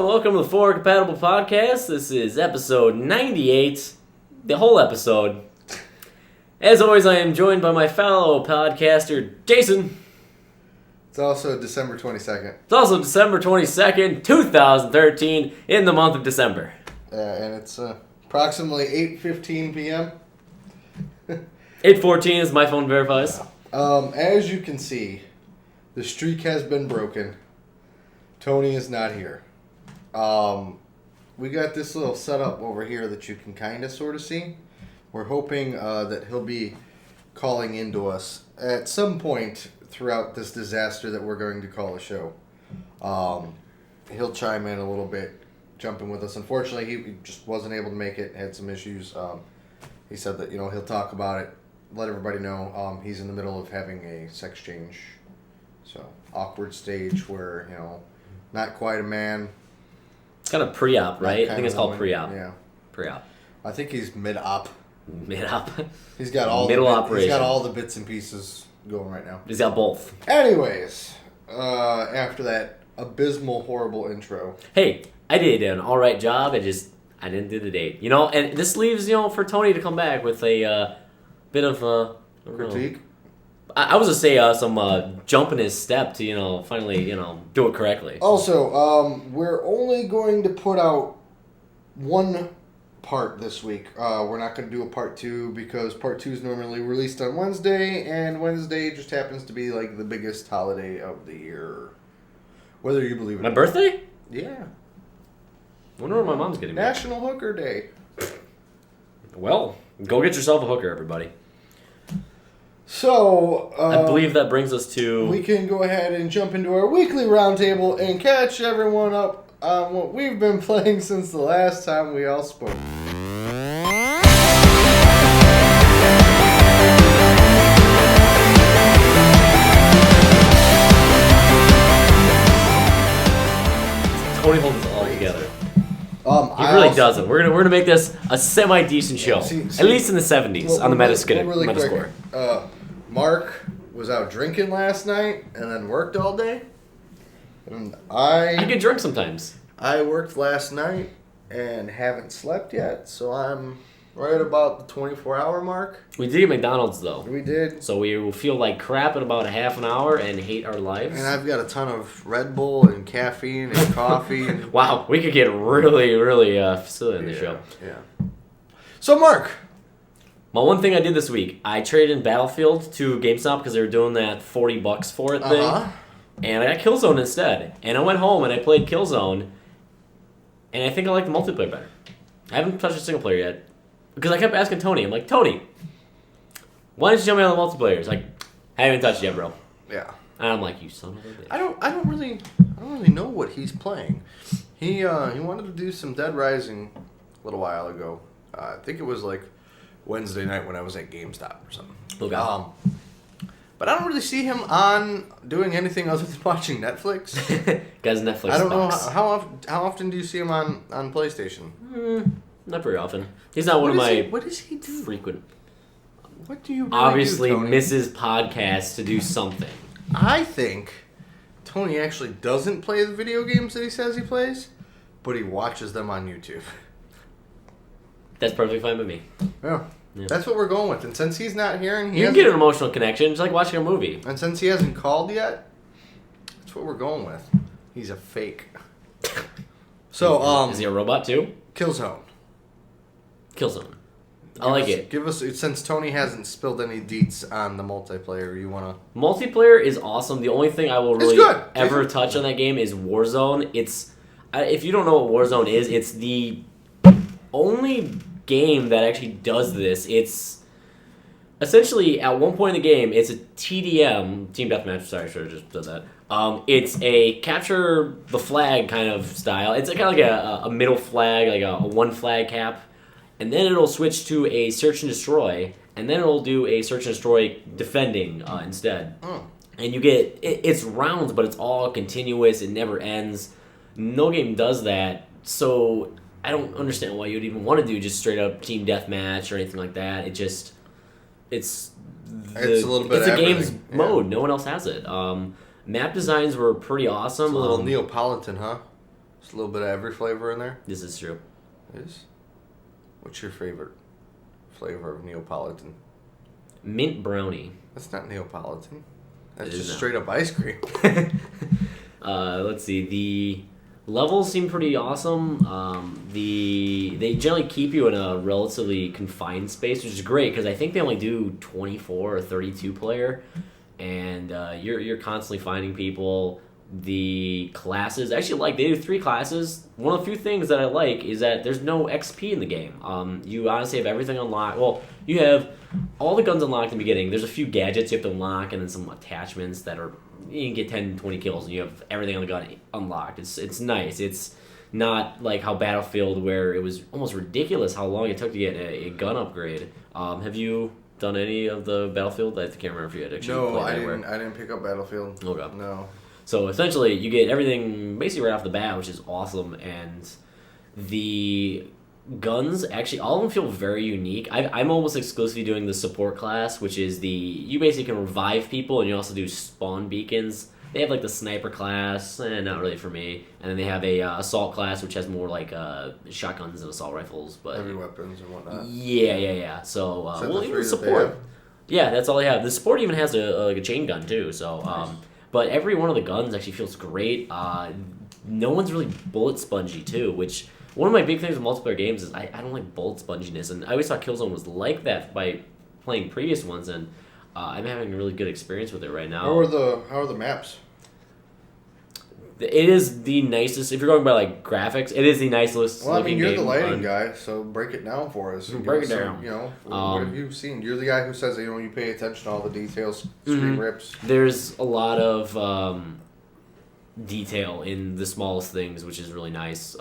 welcome to the Forward Compatible Podcast. This is episode 98, the whole episode. As always, I am joined by my fellow podcaster, Jason. It's also December 22nd. It's also December 22nd, 2013, in the month of December. And it's approximately 8:15 p.m. 8:14 as my phone verifies. As you can see, the streak has been broken. Tony is not here. We got this little setup over here that you can kind of sort of see. We're hoping that he'll be calling into us at some point throughout this disaster that we're going to call a show. He'll chime in a little bit, jump in with us. Unfortunately, he just wasn't able to make it, had some issues. He said that, he'll talk about it, let everybody know. He's in the middle of having a sex change. So, awkward stage where, not quite a man. It's kind of pre-op, right? I think it's called pre-op. Yeah. Pre-op. I think he's mid-op. Mid-op. He's got all Middle the operation. He's got all the bits and pieces going right now. He's got both. Anyways, after that abysmal, horrible intro. Hey, I did an alright job. I didn't do the date. And this leaves, for Tony to come back with a bit of Critique? I was going to say some jump in his step to, finally, do it correctly. Also, we're only going to put out one part this week. We're not going to do a part 2 because part 2 is normally released on Wednesday, and Wednesday just happens to be like the biggest holiday of the year. Whether you believe it. My birthday? Yeah. I wonder what my mom's getting me. National Hooker Day. Well, go get yourself a hooker, everybody. So, I believe that brings us to... We can go ahead and jump into our weekly roundtable and catch everyone up on what we've been playing since the last time we all spoke. Tony holds us all together. He I really also- doesn't. We're gonna make this a semi-decent show. See, at least in the 70s on the Metascore. Really quick, Mark was out drinking last night and then worked all day. And I get drunk sometimes. I worked last night and haven't slept yet, so I'm right about the 24-hour mark. We did get McDonald's, though. We did. So we will feel like crap in about a half an hour and hate our lives. And I've got a ton of Red Bull and caffeine and coffee. And wow, we could get really, really silly in the show. Yeah. So, Mark. Well, one thing I did this week, I traded in Battlefield to GameStop because they were doing that $40 for it thing. And I got Killzone instead. And I went home and I played Killzone. And I think I like the multiplayer better. I haven't touched a single player yet. Because I kept asking Tony, I'm like, Tony, why don't you jump me on the multiplayer? He's like, I haven't touched it yet, bro. Yeah. And I'm like, you son of a bitch. I don't really know what he's playing. He wanted to do some Dead Rising a little while ago. I think it was like Wednesday night when I was at GameStop or something. Okay. But I don't really see him on doing anything other than watching Netflix. Guys, Netflix. I don't know how often do you see him on PlayStation? Not very often. He's not one of my what does he do? frequent. What do you really Obviously do, Tony? misses podcasts to do something. I think Tony actually doesn't play the video games that he says he plays, but he watches them on YouTube. That's perfectly fine with me. Yeah. Yeah. That's what we're going with. And since he's not here and You can get an emotional connection, just like watching a movie. and since he hasn't called yet, that's what we're going with. He's a fake. So, Is he a robot too? Killzone. Killzone. I like it. Give us, since Tony hasn't spilled any deets on the multiplayer, you want to... Multiplayer is awesome. The only thing I will really good. ever touch on that game is Warzone. If you don't know what Warzone is, it's the only game that actually does this. It's essentially, at one point in the game, it's a TDM, Team Deathmatch, sorry, I should have just said that. It's a capture the flag kind of style. It's kind of like a middle flag, like a one flag cap. And then it'll switch to a search and destroy, and then it'll do a search and destroy defending instead. And you get, it's rounds, but it's all continuous, it never ends. No game does that, so I don't understand why you'd even want to do just straight up team deathmatch or anything like that. It's a little bit it's of a game's everything. mode. No one else has it. Map designs were pretty awesome. A little Neapolitan, huh? There's a little bit of every flavor in there. This is true. Is. What's your favorite flavor of Neapolitan? Mint brownie. That's not Neapolitan. That's It is just now. straight up ice cream. Let's see. The levels seem pretty awesome. They generally keep you in a relatively confined space, which is great because I think they only do 24 or 32 player, and you're constantly finding people. The classes actually they do 3 classes. One of the few things that I like is that there's no XP in the game. You honestly have everything unlocked. Well, you have all the guns unlocked in the beginning. There's a few gadgets you have to unlock, and then some attachments that are you can get 10, 20 kills, and you have everything on the gun unlocked. It's nice. It's not like how Battlefield, where it was almost ridiculous how long it took to get a gun upgrade. Have you done any of the Battlefield? I can't remember if you had actually No, played I anywhere. didn't. I didn't pick up Battlefield. Okay. No. So essentially, you get everything basically right off the bat, which is awesome. And the guns, actually, all of them feel very unique. I'm almost exclusively doing the support class, which is you basically can revive people, and you also do spawn beacons. They have like the sniper class, not really for me. And then they have a assault class, which has more like shotguns and assault rifles. But Heavy weapons and whatnot. Yeah. So, Is that the well, three even that they support. have? Yeah, that's all they have. The support even has a chain gun too. So, Nice. but every one of the guns actually feels great. No one's really bullet spongy too, which one of my big things with multiplayer games is I don't like bullet sponginess, and I always thought Killzone was like that by playing previous ones, and I'm having a really good experience with it right now. How are the maps? It is the nicest. If you're going by like graphics, it is the nicest. Well, I mean, looking you're the game lighting on- guy, so break it down for us. Give Break us it some, down. You know, what have you seen? You're the guy who says you pay attention to all the details, screen Mhm. rips. There's a lot of detail in the smallest things, which is really nice.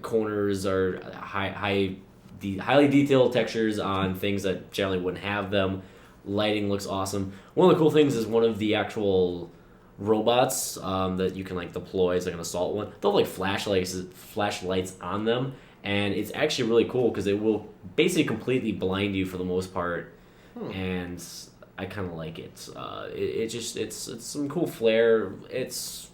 Corners are highly detailed textures on things that generally wouldn't have them. Lighting looks awesome. One of the cool things is one of the actual robots that you can like deploy. It's like an assault one. They'll have like flashlights on them, and it's actually really cool because it will basically completely blind you for the most part. And I kind of like it. It's some cool flair. It's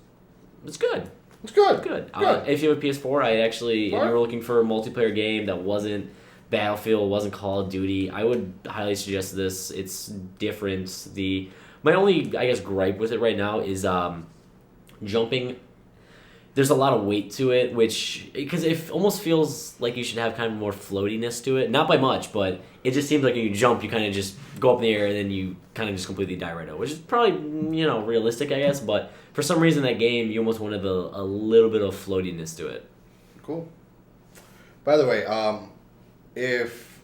good. It's good. Good. Good. If you have a PS4, if you Alright. were looking for a multiplayer game that wasn't Battlefield, wasn't Call of Duty, I would highly suggest this. It's different. My only, I guess, gripe with it right now is jumping. There's a lot of weight to it, because it almost feels like you should have kind of more floatiness to it. Not by much, but it just seems like when you jump, you kind of just go up in the air and then you kind of just completely die right now, which is probably, realistic, I guess. But for some reason, that game, you almost wanted a little bit of floatiness to it. Cool. By the way, if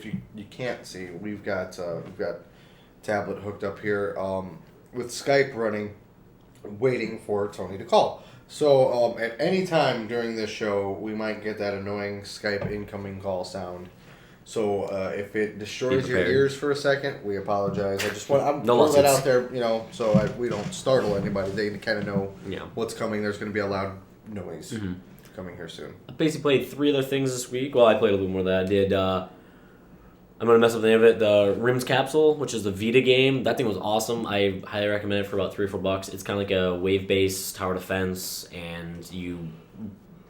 you can't see, we've got tablet hooked up here with Skype running, waiting for Tony to call. So at any time during this show, we might get that annoying Skype incoming call sound. So if it destroys your prepared. ears for a second, we apologize. I'm No throwing that lawsuits. out there, so we don't startle anybody. They kind of know Yeah. what's coming. There's going to be a loud noise Mm-hmm. coming here soon. I basically played 3 other things this week. Well, I played a little bit more than that. I did. I'm going to mess up the name of it. The Rims Capsule, which is the Vita game. That thing was awesome. I highly recommend it for about $3 or $4. It's kind of like a wave-based tower defense, and you...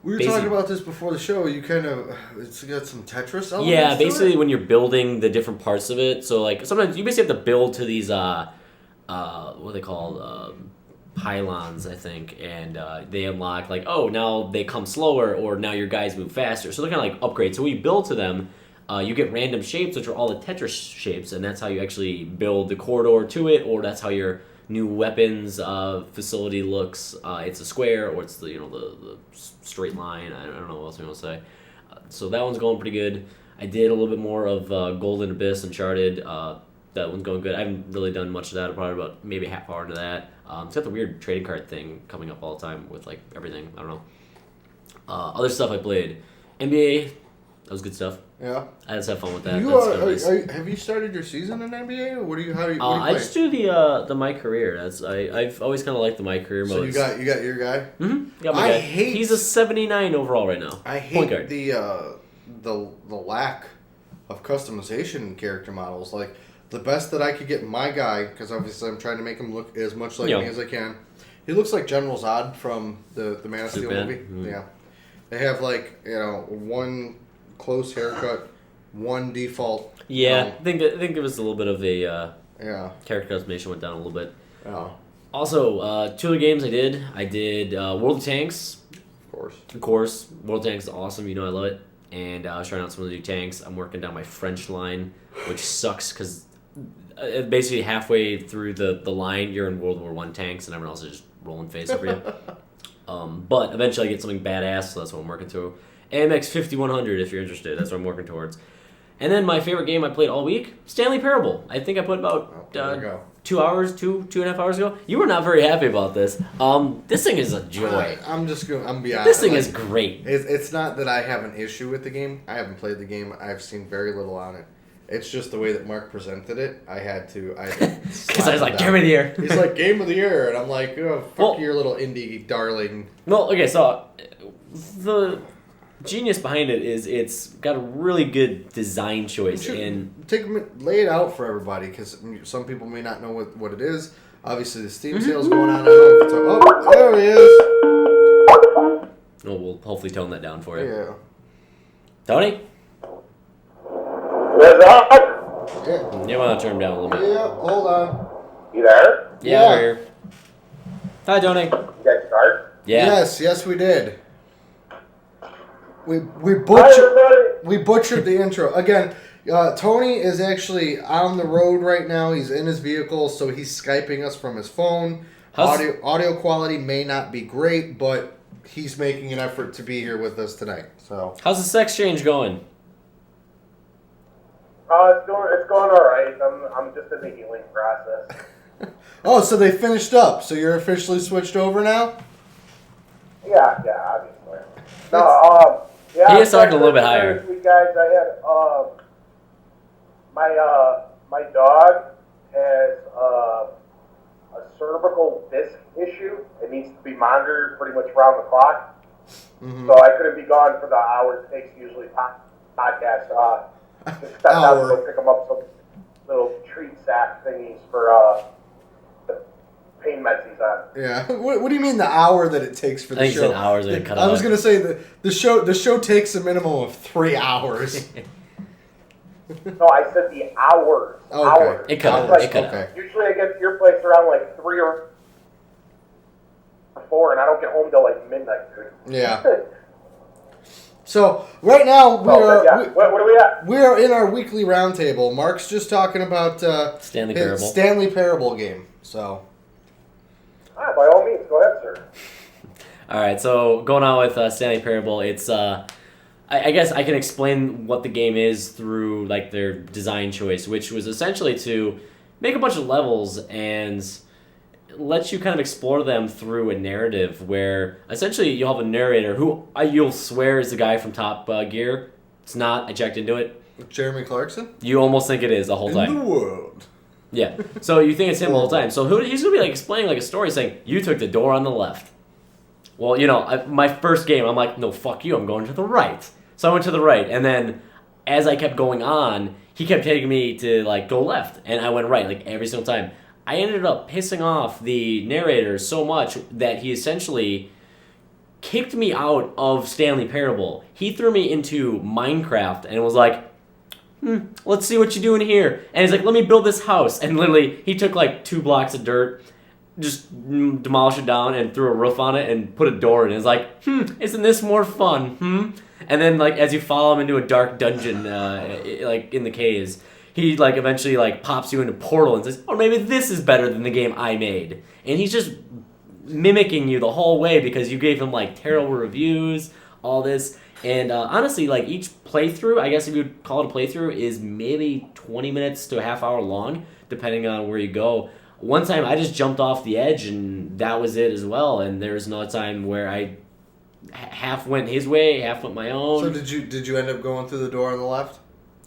We were Basically- talking about this before the show. It's got some Tetris elements. Yeah, to basically it? when you're building the different parts of it. So, like, sometimes you basically have to build to these, what are they called? Pylons, I think, and they unlock, like, oh, now they come slower, or now your guys move faster. So they're kind of like upgrades. So when you build to them, you get random shapes, which are all the Tetris shapes, and that's how you actually build the corridor to it, or that's how your new weapons facility looks. It's a square, or it's the straight line. I don't know what else I'm gonna say. So that one's going pretty good. I did a little bit more of Golden Abyss Uncharted. That one's going good. I haven't really done much of that. I'm probably about maybe a half hour into that. It's got the weird trading card thing coming up all the time with like everything. I don't know. Other stuff I played. NBA. That was good stuff. Yeah. I just have fun with that. You That's are, kinda nice. have you started your season in NBA? Or what do you? How do you? What do you I play? just do the My Career. I've always kind of liked the My Career So modes. you got your guy. Got my I guy. hate- He's a 79 overall right now. I Point hate guard. the lack of customization in character models. Like the best that I could get my guy, because obviously I'm trying to make him look as much like Yeah. me as I can, He looks like General Zod from the Man of Steel Superman? movie. Mm. Yeah. They have like, one close haircut, one default. Yeah, I think it was a little bit of a Yeah. character customization went down a little bit. Oh, Also, 2 other games I did. I did World of Tanks. of course. Of course, World of Tanks is awesome. You know I love it. And I was trying out some of the new tanks. I'm working down my French line, which sucks because basically halfway through the line, you're in World War I tanks, and everyone else is just rolling face over you. But eventually I get something badass, so that's what I'm working through. AMX 5100 if you're interested. That's what I'm working towards. And then my favorite game I played all week, Stanley Parable. I think I put about There we go. 2 hours, two and a half hours ago. You were not very happy about this. This thing is a joy. I'm be honest. This thing like, is great. It's not that I have an issue with the game. I haven't played the game. I've seen very little on it. It's just the way that Mark presented it. I had to Because I was like, give me the year. He's like, game of the year. And I'm like, oh, fuck Well- your little indie darling. Well, okay, so the genius behind it is it's got a really good design choice. And Lay it out for everybody, because some people may not know what it is. Obviously, the Steam sale's going on. I don't know if it's oh, there he is. we'll hopefully tone that down for you. Yeah. Tony? What's up? Yeah. You want to turn him down a little bit? Yeah. Hold on. You there? Yeah, Yeah. we're here. Hi, Tony. You guys start? Yeah. Yes, we did. We Hi, everybody. butchered the intro again. Tony is actually on the road right now. He's in his vehicle, so he's Skyping us from his phone. How's- Audio quality may not be great, but he's making an effort to be here with us tonight. So How's the sex change going? It's going all right. I'm just in the healing process. oh, so they finished up. So you're officially switched over now. Yeah, obviously. No, yeah. He is talking a little bit higher. This week, guys, I had my dog has a cervical disc issue. It needs to be monitored pretty much round the clock. Mm-hmm. So I couldn't be gone for the hours it takes usually podcast. Just stepped out to go pick him up some little treat sack thingies for the pain meds he's on. Yeah. What do you mean the hour that it takes for I the think show? it's an hours that it cut I was out. gonna say the show takes a minimum of 3 hours. No, I said the hours. Okay. Hours. It cut out. Like, It cut out. Okay. usually I get to your place around like 3 or 4, and I don't get home till like midnight, dude. Yeah. So right now What are we at? we are in our weekly roundtable. Mark's just talking about Stanley his Parable. Stanley Parable game. So By all means, go ahead, sir. All right, so going on with Stanley Parable, it's I guess I can explain what the game is through like their design choice, which was essentially to make a bunch of levels and let you kind of explore them through a narrative where essentially you'll have a narrator who you'll swear is the guy from Top Gear. It's not. I checked into it. Jeremy Clarkson You almost think it is the whole in time. the world. Yeah. So you think it's him the whole time. So he's going to be like explaining like a story saying, you took the door on the left. Well, my first game, I'm like, no, fuck you, I'm going to the right. So I went to the right. And then as I kept going on, he kept taking me to like go left. And I went right like every single time. I ended up pissing off the narrator so much that he essentially kicked me out of Stanley Parable. He threw me into Minecraft and was like, let's see what you're doing here. And he's like, let me build this house. And literally, he took like 2 blocks of dirt, just demolished it down and threw a roof on it and put a door in. It's like, isn't this more fun? And then like as you follow him into a dark dungeon, like in the caves, he like eventually like pops you into a portal and says, oh, maybe this is better than the game I made. And he's just mimicking you the whole way because you gave him like terrible reviews, all this. And honestly, like each playthrough, I guess if you would call it a playthrough, is maybe 20 minutes to a half hour long, depending on where you go. One time I just jumped off the edge and that was it as well. And there was another time where I half went his way, half went my own. So did you end up going through the door on the left?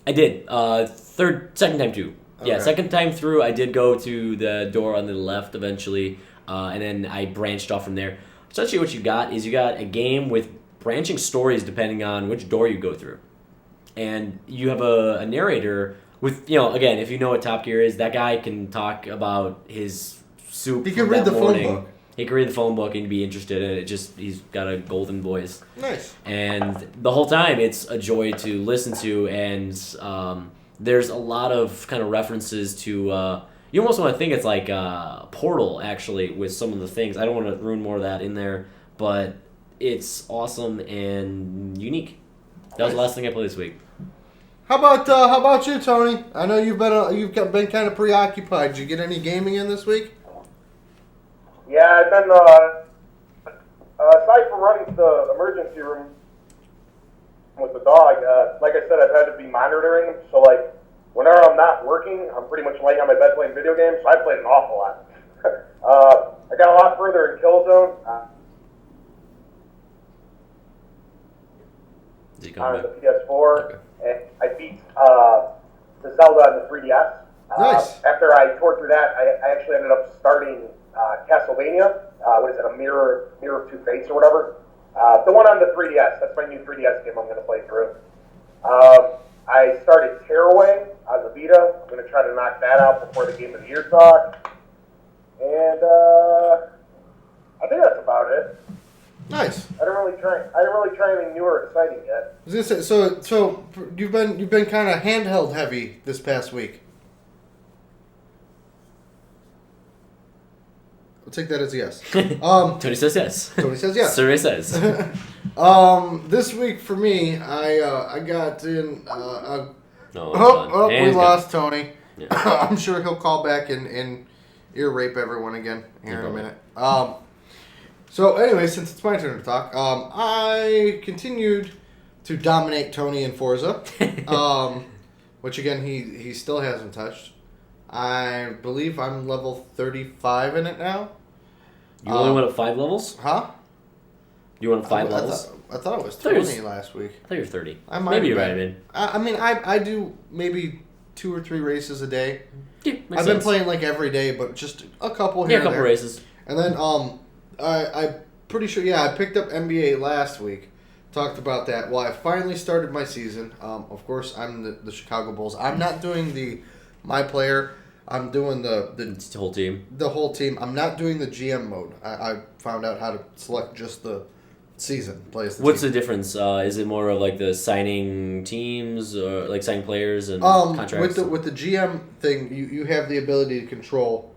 I did. Second time through. Okay. Yeah, second time through, I did go to the door on the left eventually, and then I branched off from there. Essentially what you got is you got a game with branching stories depending on which door you go through. And you have a narrator with, again, if you know what Top Gear is, that guy can talk about his soup He from can read that the morning. phone book. He can read the phone book and be interested in it. He's got a golden voice. Nice. And the whole time, it's a joy to listen to, and there's a lot of kind of references to. You almost want to think it's like Portal, actually, with some of the things. I don't want to ruin more of that in there, but it's awesome and unique. That was the last thing I played this week. How about you, Tony? I know you've been kind of preoccupied. Did you get any gaming in this week? Yeah, I've been, aside from running to the emergency room with the dog, like I said, I've had to be monitoring him. So, like, whenever I'm not working, I'm pretty much laying on my bed playing video games, so I played an awful lot. I got a lot further in Killzone on the PS4, and I beat the Zelda on the 3DS. Nice. After I tore through that, I actually ended up starting Castlevania. What is it, a Mirror of Two Fates or whatever? The one on the 3DS. That's my new 3DS game I'm going to play through. I started Tearaway on the Vita. I'm going to try to knock that out before the Game of the Year talk. And I think that's about it. Nice. I didn't really try anything new or exciting yet. I was gonna say, so you've been kind of handheld heavy this past week. I'll take that as a yes. Tony says yes. Tony says yes. Survey says. This week for me, I got in. No, we lost Tony. Yeah. I'm sure he'll call back and ear rape everyone again here in a minute. So anyway, since it's my turn to talk, I continued to dominate Tony in Forza, which again he still hasn't touched. I believe I'm level 35 in it now. You only went up 5 levels? Huh? You went up 5 levels? I thought it was 20 last week. I thought you were 30. I might Maybe have you're been. right, I mean, I do maybe 2 or 3 races a day. Yeah, I've been playing like every day, but just a couple here. Yeah, a couple races. And then I'm pretty sure. Yeah, I picked up NBA last week. Talked about that. Well, I finally started my season. Of course, I'm the Chicago Bulls. I'm not doing my player. I'm doing the whole team. The whole team. I'm not doing the GM mode. I found out how to select just the season. What's the difference? Is it more of like the signing teams or like signing players and contracts? With the GM thing, you have the ability to control.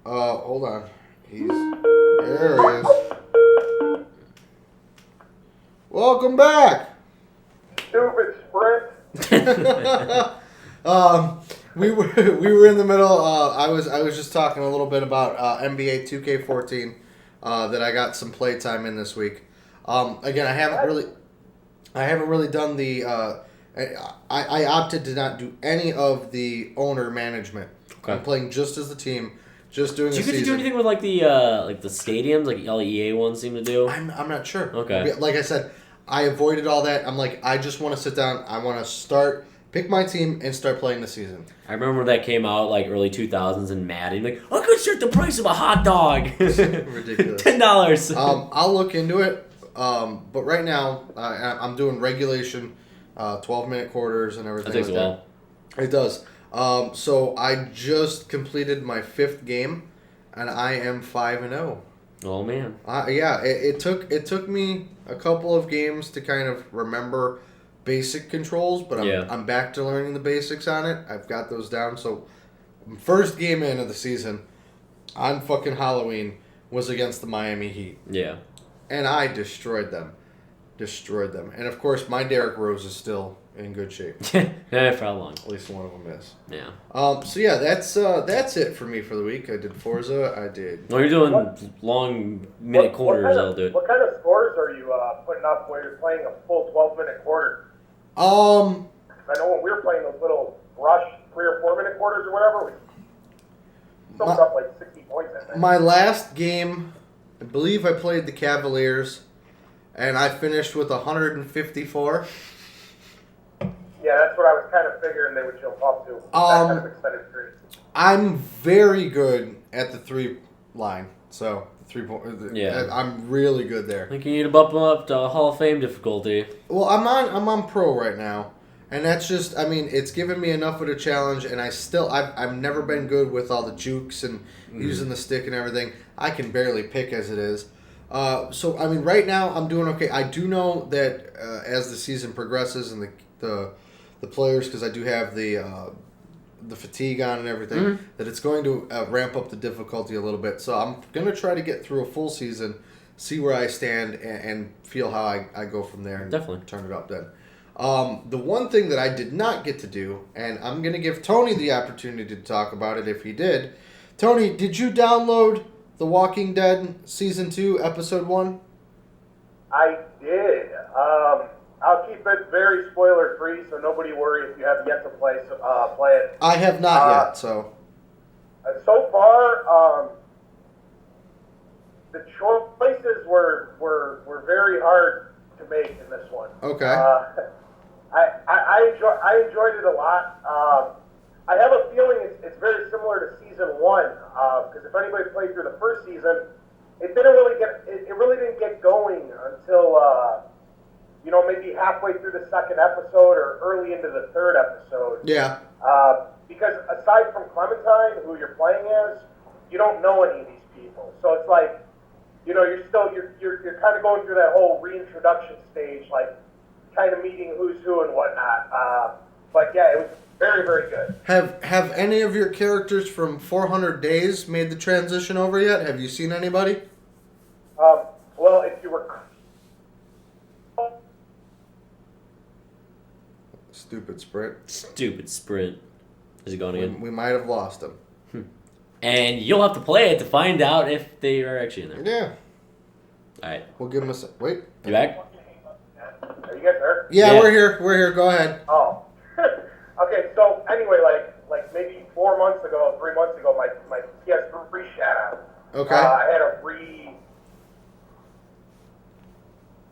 Hold on. There he is. Welcome back. Stupid Sprint. We were in the middle. I was just talking a little bit about NBA 2K14 that I got some playtime in this week. Again, I haven't really done the. I opted to not do any of the owner management. Okay. I'm playing just as the team, just doing. Do you get to do anything with like the stadiums, like all the EA ones seem to do? I'm not sure. Okay. Like I said, I avoided all that. I'm like, I just want to sit down. I want to pick my team and start playing the season. I remember that came out like early 2000s in Madden. Like, I could start the price of a hot dog. Ridiculous. $10. I'll look into it. But right now, I'm doing regulation, 12-minute quarters and everything. That takes a while. It does. So I just completed my 5th game, and I am 5-0. Oh man. Yeah. It took me a couple of games to kind of remember basic controls, but I'm back to learning the basics on it. I've got those down. So first game in of the season on fucking Halloween was against the Miami Heat. Yeah. And I destroyed them. And of course my Derrick Rose is still in good shape. Yeah, for how long? At least one of them is. Yeah. So yeah, that's it for me for the week. I did Forza. I did. Well, you're doing long minute quarters. I'll do it. What kind of scores are you putting up while you're playing a full 12-minute quarter? I know when we were playing those little rush 3 or 4 minute quarters or whatever, we soaked up like 60 points, I think. My last game, I believe I played the Cavaliers, and I finished with 154. Yeah, that's what I was kind of figuring they would jump up to. That kind of extended period. I'm very good at the 3 line, so 3-point. Yeah, I'm really good there. I think you need to bump them up to Hall of Fame difficulty. Well, I'm on pro right now, And that's just, I mean, it's given me enough of a challenge, and I've never been good with all the jukes and using the stick and everything. I can barely pick as it is. So, I mean, right now I'm doing okay. I do know that as the season progresses and the players, because I do have the fatigue on and everything, that it's going to ramp up the difficulty a little bit. So I'm going to try to get through a full season, see where I stand, and feel how I go from there. And Definitely. turn it up then. The one thing that I did not get to do, and I'm going to give Tony the opportunity to talk about it if he did. Tony, did you download The Walking Dead Season 2, Episode 1? I did. I'll keep it very spoiler-free, so nobody worry if you have yet to play it. I have not yet, so... So far, the choices were very hard to make in this one. Okay. I enjoyed it a lot. I have a feeling it's very similar to season 1, because if anybody played through the first season, it really didn't get going until maybe halfway through the second episode or early into the third episode. Yeah. Because aside from Clementine, who you're playing as, you don't know any of these people. So it's like, you're kind of going through that whole reintroduction stage, like kind of meeting who's who and whatnot. But yeah, it was very, very good. Have any of your characters from 400 Days made the transition over yet? Have you seen anybody? Well, if you were... Stupid Sprint. Stupid Sprint. Is it going again? We might have lost him. And you'll have to play it to find out if they are actually in there. Yeah. All right. We'll give him a wait. You back? Are you guys there? Yeah, Yeah. we're here. Go ahead. Oh. Okay, so anyway, like maybe 3 months ago, my PS3 shut out. Okay. I had a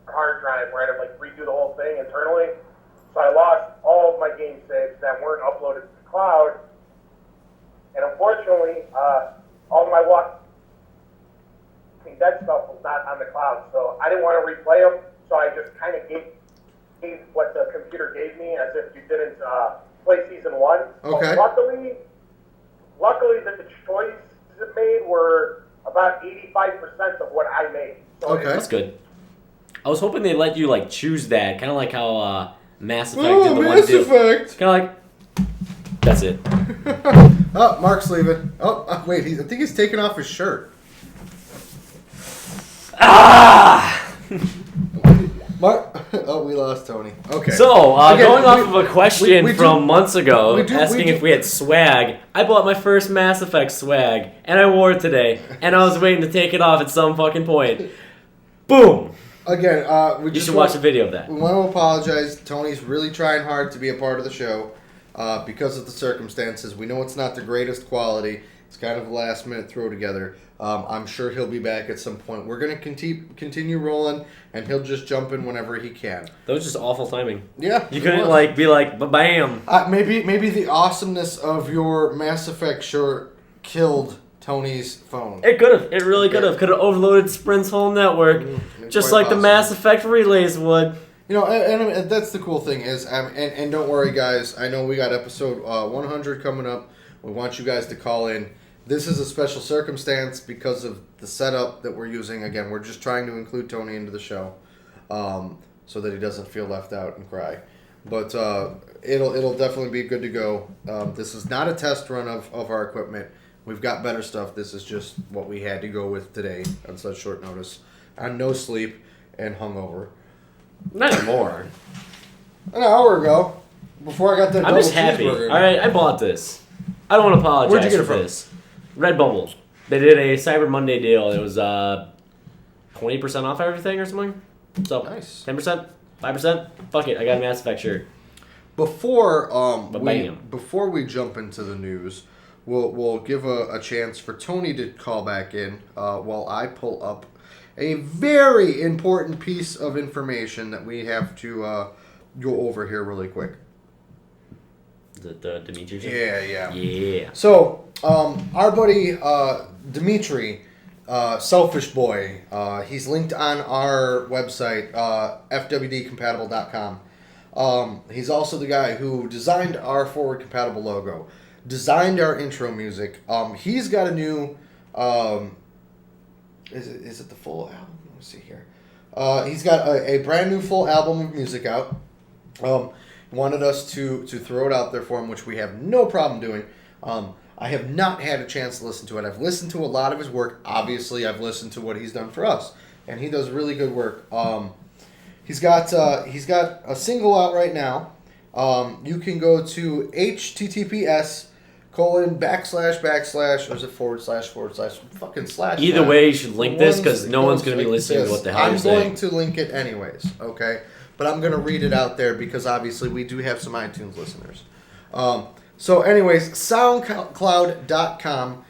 hard drive where I had to redo the whole thing internally. So I lost all of my game saves that weren't uploaded to the cloud. And unfortunately, all of my Walking Dead stuff was not on the cloud. So I didn't want to replay them. So I just kind of gave what the computer gave me as if you didn't play season 1. Okay. But luckily the choices it made were about 85% of what I made. So Okay. That's good. I was hoping they let you choose that, kind of like how Mass Effect did the one Mass deal. Effect. Kind of like that's it. Oh, Mark's leaving. Oh, wait. I think he's taking off his shirt. Ah! Mark. Oh, we lost Tony. Okay. So, Again, going off of a question we do- from months ago, we do- asking if we had swag, I bought my first Mass Effect swag, and I wore it today, and I was waiting to take it off at some fucking point. Boom! Again, we You just should watch a video of that. We want to apologize. Tony's really trying hard to be a part of the show because of the circumstances. We know it's not the greatest quality. It's kind of a last-minute throw together. I'm sure he'll be back at some point. We're going to continue rolling, and he'll just jump in whenever he can. That was just awful timing. Yeah. You it couldn't was. be like, bam. Maybe the awesomeness of your Mass Effect shirt killed Tony's phone. It could have. It really could have. Could have overloaded Sprint's whole network, just quite like the possible. Mass Effect relays would. And that's the cool thing is, and don't worry, guys. I know we got episode 100 coming up. We want you guys to call in. This is a special circumstance because of the setup that we're using. Again, we're just trying to include Tony into the show, so that he doesn't feel left out and cry. But it'll definitely be good to go. This is not a test run of our equipment. We've got better stuff. This is just what we had to go with today on such short notice. On no sleep and hungover. Not anymore. An hour ago, before I got that I'm double just happy. cheeseburger. All right, I bought this. I don't want to apologize Where'd you get it for from? this. Redbubble. They did a Cyber Monday deal. It was 20% off everything or something. So Nice. 10%, 5%. Fuck it, I got a Mass Effect shirt. Before Ba-bam. before we jump into the news, we'll give a chance for Tony to call back in while I pull up a very important piece of information that we have to go over here really quick. Is it the Dimitri shirt? Yeah. Yeah. So, our buddy Dimitri, Selfish Boy, he's linked on our website, fwdcompatible.com. He's also the guy who designed our forward compatible logo, designed our intro music. He's got a new. Is it the full album? Let me see here. He's got a brand new full album of music out. Wanted us to throw it out there for him, which we have no problem doing. I have not had a chance to listen to it. I've listened to a lot of his work. Obviously, I've listened to what he's done for us, and he does really good work. He's got a single out right now. You can go to https:// or is it / fucking slash. Either way, you should link this because no one's going to be listening to what the hell you're saying. I'm going to link it anyways, okay? But I'm going to read it out there because obviously we do have some iTunes listeners. So anyways, soundcloud.com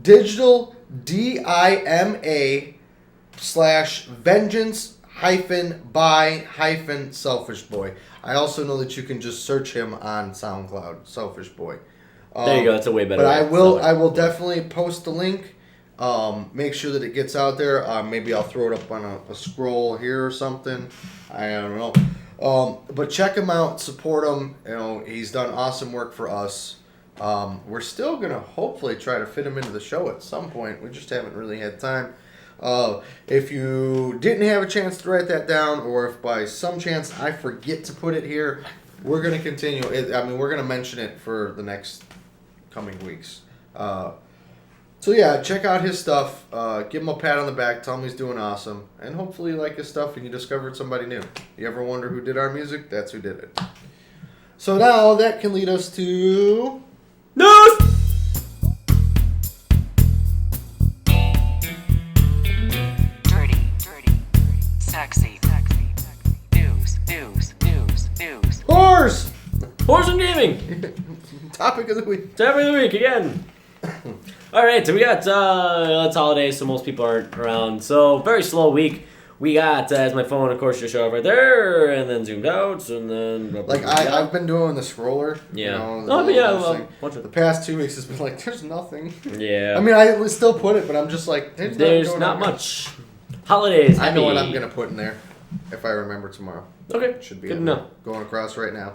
/digital DIMA/vengeance-by-selfish boy. I also know that you can just search him on SoundCloud, Selfish Boy. There you go. That's a way better. But I will definitely post the link. Make sure that it gets out there. Maybe I'll throw it up on a scroll here or something. I don't know. But check him out. Support him. You know, he's done awesome work for us. We're still gonna hopefully try to fit him into the show at some point. We just haven't really had time. If you didn't have a chance to write that down, or if by some chance I forget to put it here, we're going to continue. We're going to mention it for the next coming weeks. So yeah, check out his stuff. Give him a pat on the back. Tell him he's doing awesome. And hopefully you like his stuff and you discovered somebody new. You ever wonder who did our music? That's who did it. So now that can lead us to... News! Sexy. News. Horse! Horse and gaming! Topic of the week. Topic of the week again. Alright, so we got, it's holidays, so most people aren't around. So, very slow week. We got, as my phone, of course, just showed up right there, and then zoomed out, and then... Like, I've been doing the scroller. Yeah. You know, Watch it. the past 2 weeks has been like, there's nothing. Yeah. I mean, I still put it, but I'm just like, There's not much. Holidays. I know what I'm happy. going to put in there if I remember tomorrow. Okay. Should be Good in to there. know. Going across right now.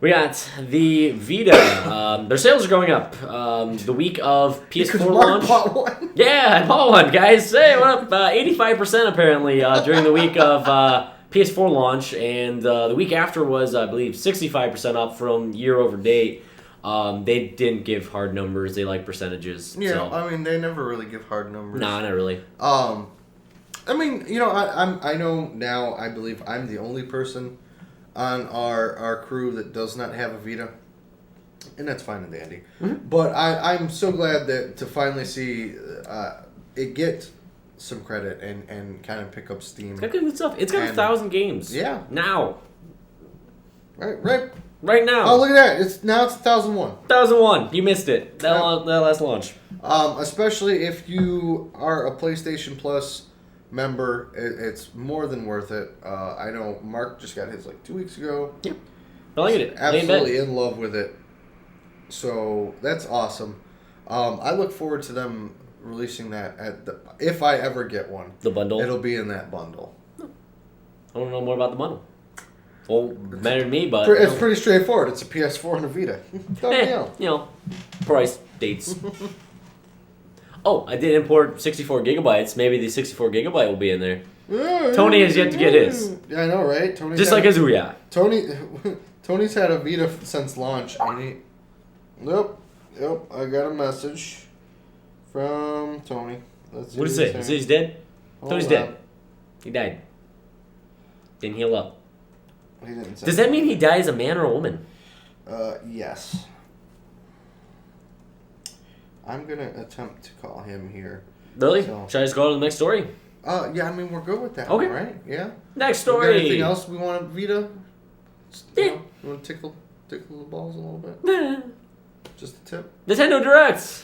We got the Vita. Their sales are going up. The week of PS4 Because Mark launch. bought one. Yeah, I bought one, guys. Hey, what up? 85% apparently during the week of PS4 launch, and the week after was, I believe, 65% up from year over date. They didn't give hard numbers; they like percentages. Yeah, so. I mean, they never really give hard numbers. Nah, not really. I mean, you know, I know now. I believe I'm the only person on our crew that does not have a Vita, and that's fine and dandy. Mm-hmm. But I'm so glad that to finally see it get some credit and kind of pick up steam. It's got good stuff. It's got 1,000 games. Yeah. Now. Right now. Oh, look at that! It's 1001. 1,001. You missed it. That last launch. Especially if you are a PlayStation Plus member, it's more than worth it. I know Mark just got his like 2 weeks ago. Yep. I like it. Absolutely in love with it. So that's awesome. I look forward to them releasing that if I ever get one. The bundle. It'll be in that bundle. I want to know more about the bundle. Well, matter to me, but It's pretty straightforward. It's a PS4 and a Vita. Done deal. you know, price, dates. Oh, I did import 64 gigabytes. Maybe the 64 gigabyte will be in there. Tony has yet to get his. Yeah, I know, right? Tony's Just like Azuya. Tony's had a Vita since launch. And Yep, I got a message from Tony. Let's see What did he say? He said he's dead? Tony's dead. He died. Didn't heal up. He didn't say. Does that mean he died as a man or a woman? Yes. I'm gonna attempt to call him here. Really? So- Should I just go to the next story? Yeah, I mean we're good with that. Okay. One, right? Yeah. Next We got story. anything else we want, Vita? Yeah. You want to tickle the balls a little bit? Just a tip. Nintendo Direct.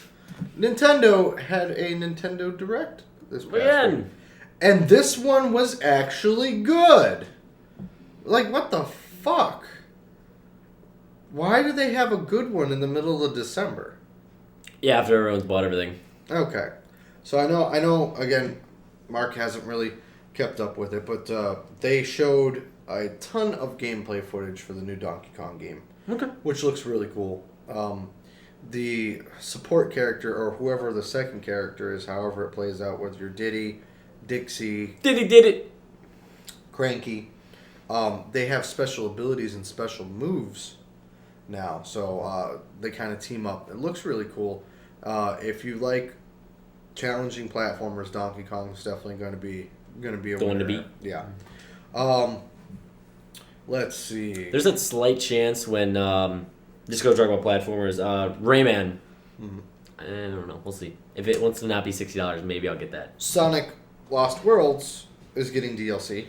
Nintendo had a Nintendo Direct this past week. Again. And this one was actually good. Like, what the fuck? Why do they have a good one in the middle of December? Yeah, after everyone's bought everything. Okay. So I know, again, Mark hasn't really kept up with it, but they showed a ton of gameplay footage for the new Donkey Kong game, Okay. which looks really cool. The support character, or whoever the second character is, however it plays out, whether you're Diddy, Dixie, Did it. Cranky, they have special abilities and special moves now, so they kind of team up. It looks really cool. If you like challenging platformers, Donkey Kong is definitely going to be a The one to winner. beat. Yeah. Let's see. There's that slight chance when just go talk about platformers. Rayman. Mhm. I don't know. We'll see. If it wants to not be $60, maybe I'll get that. Sonic Lost Worlds is getting DLC.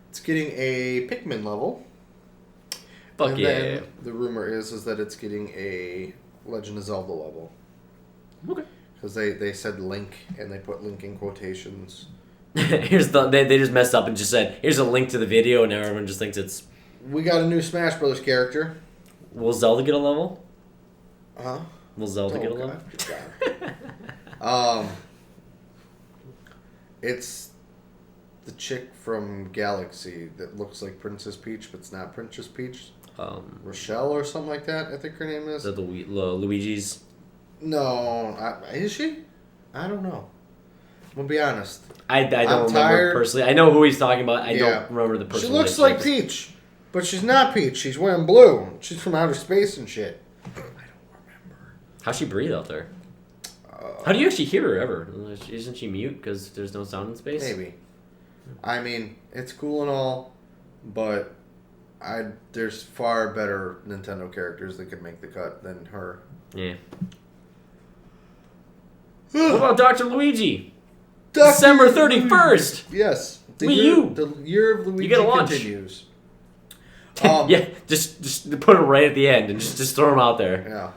It's getting a Pikmin level. Fuck And yeah. then the rumor is that it's getting a Legend of Zelda level. Okay. Because they said Link, and they put Link in quotations. Here's they just messed up and just said, here's a link to the video, and now everyone just thinks it's... We got a new Smash Brothers character. Will Zelda get a level? Huh? Will Zelda get a level? God. It's the chick from Galaxy that looks like Princess Peach, but it's not Princess Peach. Rochelle or something like that, I think her name is. Is that the Luigi's? No, is she? I don't know. I'm gonna be honest. I don't remember tired. personally. I know who he's talking about. I Yeah. don't remember the person. She looks like Peach, but she's not Peach. She's wearing blue. She's from outer space and shit. I don't remember. How's she breathe out there? How do you actually hear her ever? Isn't she mute because there's no sound in space? Maybe. I mean, it's cool and all, but there's far better Nintendo characters that could make the cut than her. Yeah. What about Dr. Luigi? Dr. December 31st! Yes. Wii U. The year of Luigi get a launch. continues. Yeah, just put it right at the end and just throw them out there. Yeah.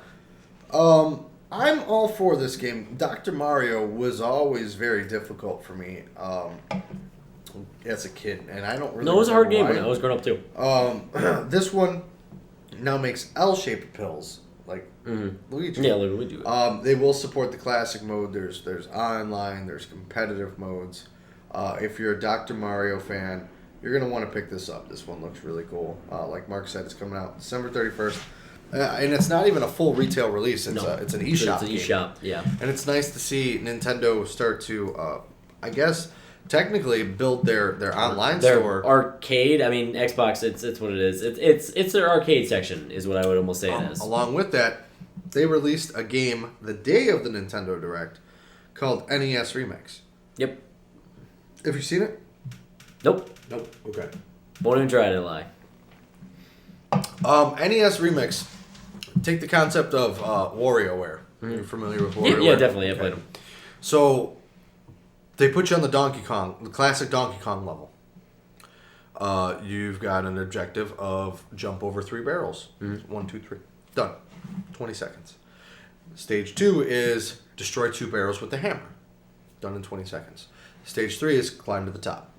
I'm all for this game. Dr. Mario was always very difficult for me as a kid, and I don't really. No, it was a hard game remember when I was growing up too. why. This one now makes L-shaped pills, like Luigi. Yeah, we do it. They will support the classic mode. There's online. There's competitive modes. If you're a Dr. Mario fan, you're gonna want to pick this up. This one looks really cool. Like Mark said, it's coming out December 31st, and it's not even a full retail release. It's it's an eShop. It's an game. eShop, yeah. And it's nice to see Nintendo start to, I guess, technically build their online Their store. arcade. I mean, Xbox. It's what it is. It's their arcade section, is what I would almost say it is. Along with that, they released a game the day of the Nintendo Direct called NES Remix. Yep. Have you seen it? Nope. Nope. Okay. Won't even try to lie. NES Remix. Take the concept of WarioWare. You're familiar with WarioWare? Yeah, definitely. I played them. So they put you on the classic Donkey Kong level. You've got an objective of jump over 3 barrels. 1, 2, 3. Done. 20 seconds. Stage 2 is destroy 2 barrels with the hammer. Done in 20 seconds. Stage 3 is climb to the top.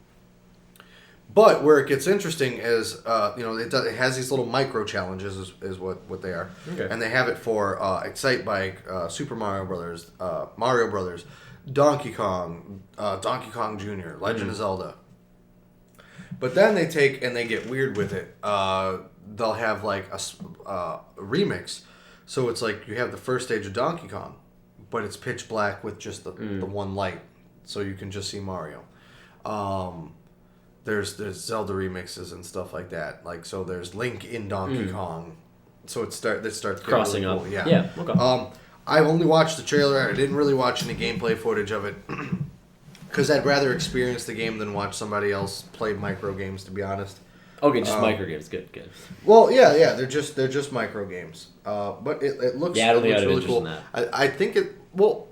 But where it gets interesting is, it has these little micro challenges, is what they are, Okay. and they have it for Excite Bike, Super Mario Brothers, Donkey Kong, Donkey Kong Jr., Legend of Zelda. But then they take and they get weird with it. They'll have like a remix, so it's like you have the first stage of Donkey Kong, but it's pitch black with just the one light, so you can just see Mario. There's Zelda remixes and stuff like that. Like, so there's Link in Donkey Kong. So it starts getting Crossing really up. cool. Yeah, okay. I only watched the trailer. I didn't really watch any gameplay footage of it because I'd rather experience the game than watch somebody else play micro games. To be honest. Okay, just micro games. Good. Well, yeah, they're just micro games. But it looks Yeah, I don't think it I'd looks have really interest cool. in that. I think it. Well,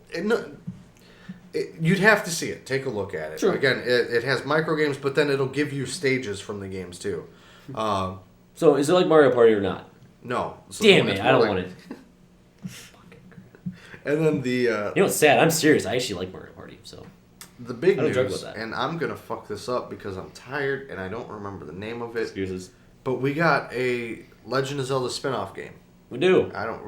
you'd have to see it. Take a look at it. Sure. Again, it has micro games, but then it'll give you stages from the games too. So is it like Mario Party or not? No. So Damn it's it! more I don't like- want it. And then You know what's sad? I'm serious. I actually like Mario Party. So the big I don't joke news, about that. and I'm gonna fuck this up because I'm tired and I don't remember the name of it. excuses. But we got a Legend of Zelda spin-off game. We do. I don't.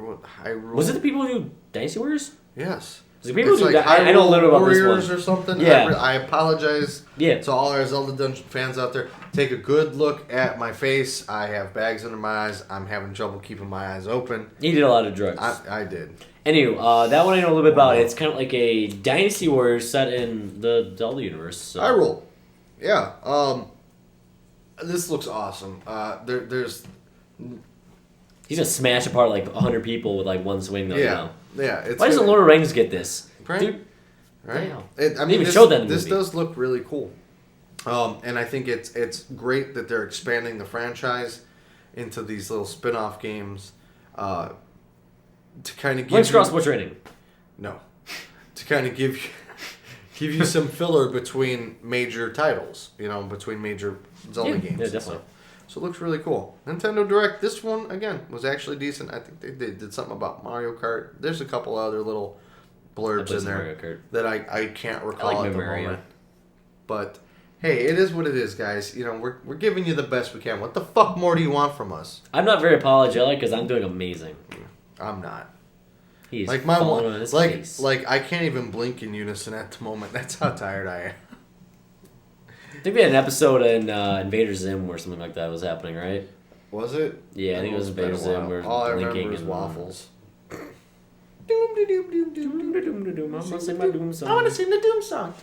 Hyrule. Was it the people who do Dynasty Warriors? Yes. So people It's do like that. I know a little about Warriors this one. or something. Yeah. I apologize Yeah. to all our Zelda Dungeon fans out there. Take a good look at my face. I have bags under my eyes. I'm having trouble keeping my eyes open. He did a lot of drugs. I did. Anywho, that one I know a little bit about. It's kind of like a Dynasty Warriors set in the Zelda universe. So. I roll. Yeah. This looks awesome. There's. He's gonna smash apart like 100 people with like one swing though. You know? Yeah. It's Why doesn't Lord of the Rings get this? Right? Dude, Right. Damn. I They mean, even this, showed that in the this movie. does look really cool. And I think it's great that they're expanding the franchise into these little spin-off games to kind of give Link's you, Crossbow Training. no, to kind of give you some filler between major titles, between major Zelda games. Yeah, and definitely. stuff. So it looks really cool. Nintendo Direct, this one again was actually decent. I think they did something about Mario Kart. There's a couple other little blurbs in Mario there Kart. that I can't recall I like at the Mario. moment. But hey, it is what it is, guys. We're giving you the best we can. What the fuck more do you want from us? I'm not very apologetic because I'm doing amazing. I'm not. He's Like my falling one, on his like face. I can't even blink in unison at the moment. That's how tired I am. I think we had an episode in Invader Zim where something like that was happening, right? Was it? Yeah, I think it was It's been a Invader Zim while. where All I blinking remember is and waffles. I'm gonna sing my Doom song. I want to sing the Doom song.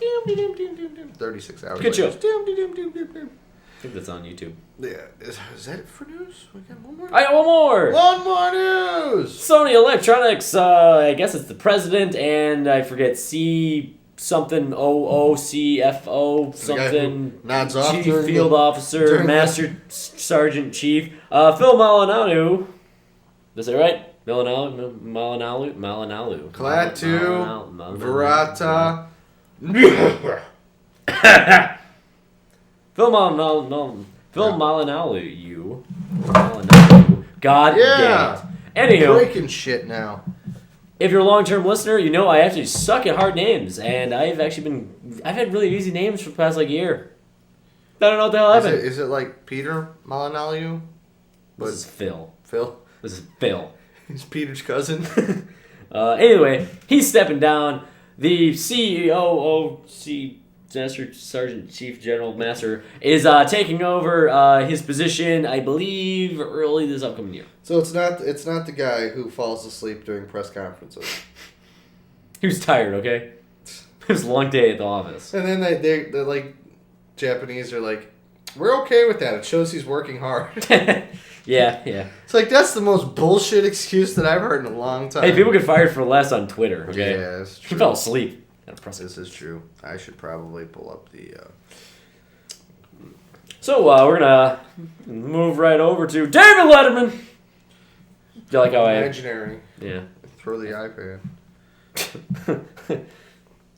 36 hours. Good show. later. I think that's on YouTube. Yeah, is that it for news? We got one more. I got one more. One more news. Sony Electronics. I guess it's the president and I forget C something OOCFO The guy who something. nods off Chief during Field the- Officer, during the- Master Sergeant Chief, Phil Malinanu. Is that right? Malinalu. Klaatu, Mal- Verata. Phil Malinalu. You. Malinalu. God Yeah. damn it. Anywho, Breaking shit now. if you're a long-term listener, you know I actually suck at hard names, and I've had really easy names for the past year. I don't know what the hell happened. Is it like Peter Malinalu? This is Phil. Phil? This is Phil. He's Peter's cousin. Anyway, he's stepping down. The COOC Master Sergeant Chief General Master is taking over his position, I believe, early this upcoming year. So it's not the guy who falls asleep during press conferences. He was tired, okay? It was a long day at the office. And then they're like, Japanese are like, we're okay with that. It shows he's working hard. yeah. It's like, that's the most bullshit excuse that I've heard in a long time. Hey, people get fired for less on Twitter, okay? Yeah, that's He true. fell asleep. This is true. I should probably pull up the... So, we're gonna move right over to David Letterman! You like how imaginary. Yeah. Throw the iPad.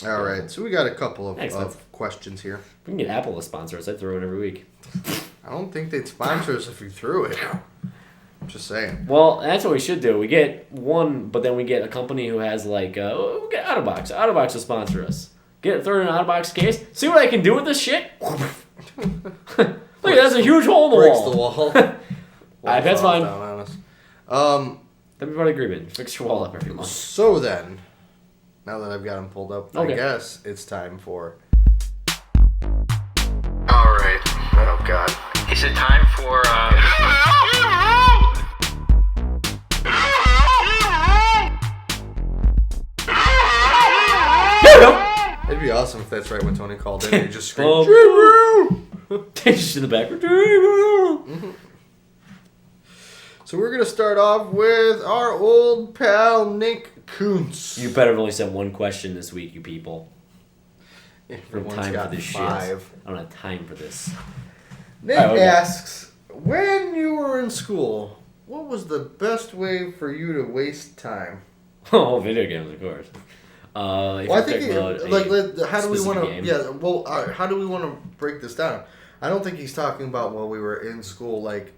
All right, so we got a couple of questions here. We can get Apple to sponsor us. I throw it every week. I don't think they'd sponsor us if we threw it. Just saying. Well, that's what we should do. We get one, but then we get a company who has we get Autobox. Autobox will sponsor us. Throw it in an Autobox case. See what I can do with this shit? Look, that's a huge hole in the Breaks wall. the wall. iPad's fine. Down on us. That'd be part of the agreement. Fix your wall up every month. So then, now that I've got them pulled up, Okay. I guess it's time for... All right. Oh, God. Is it time for, It'd be awesome if that's right when Tony called in and he just screamed, Oh. Just in the background. So we're going to start off with our old pal, Nick Kuntz. You better have only sent one question this week, you people. I don't have Everyone's time got for this 5. shit. I don't have time for this. Nick Alright, okay. asks, when you were in school, what was the best way for you to waste time? Oh, video games, of course. If Well, I you're think talking about how do we specific want to? game. Yeah, well, how do we want to break this down? I don't think he's talking about while we were in school, like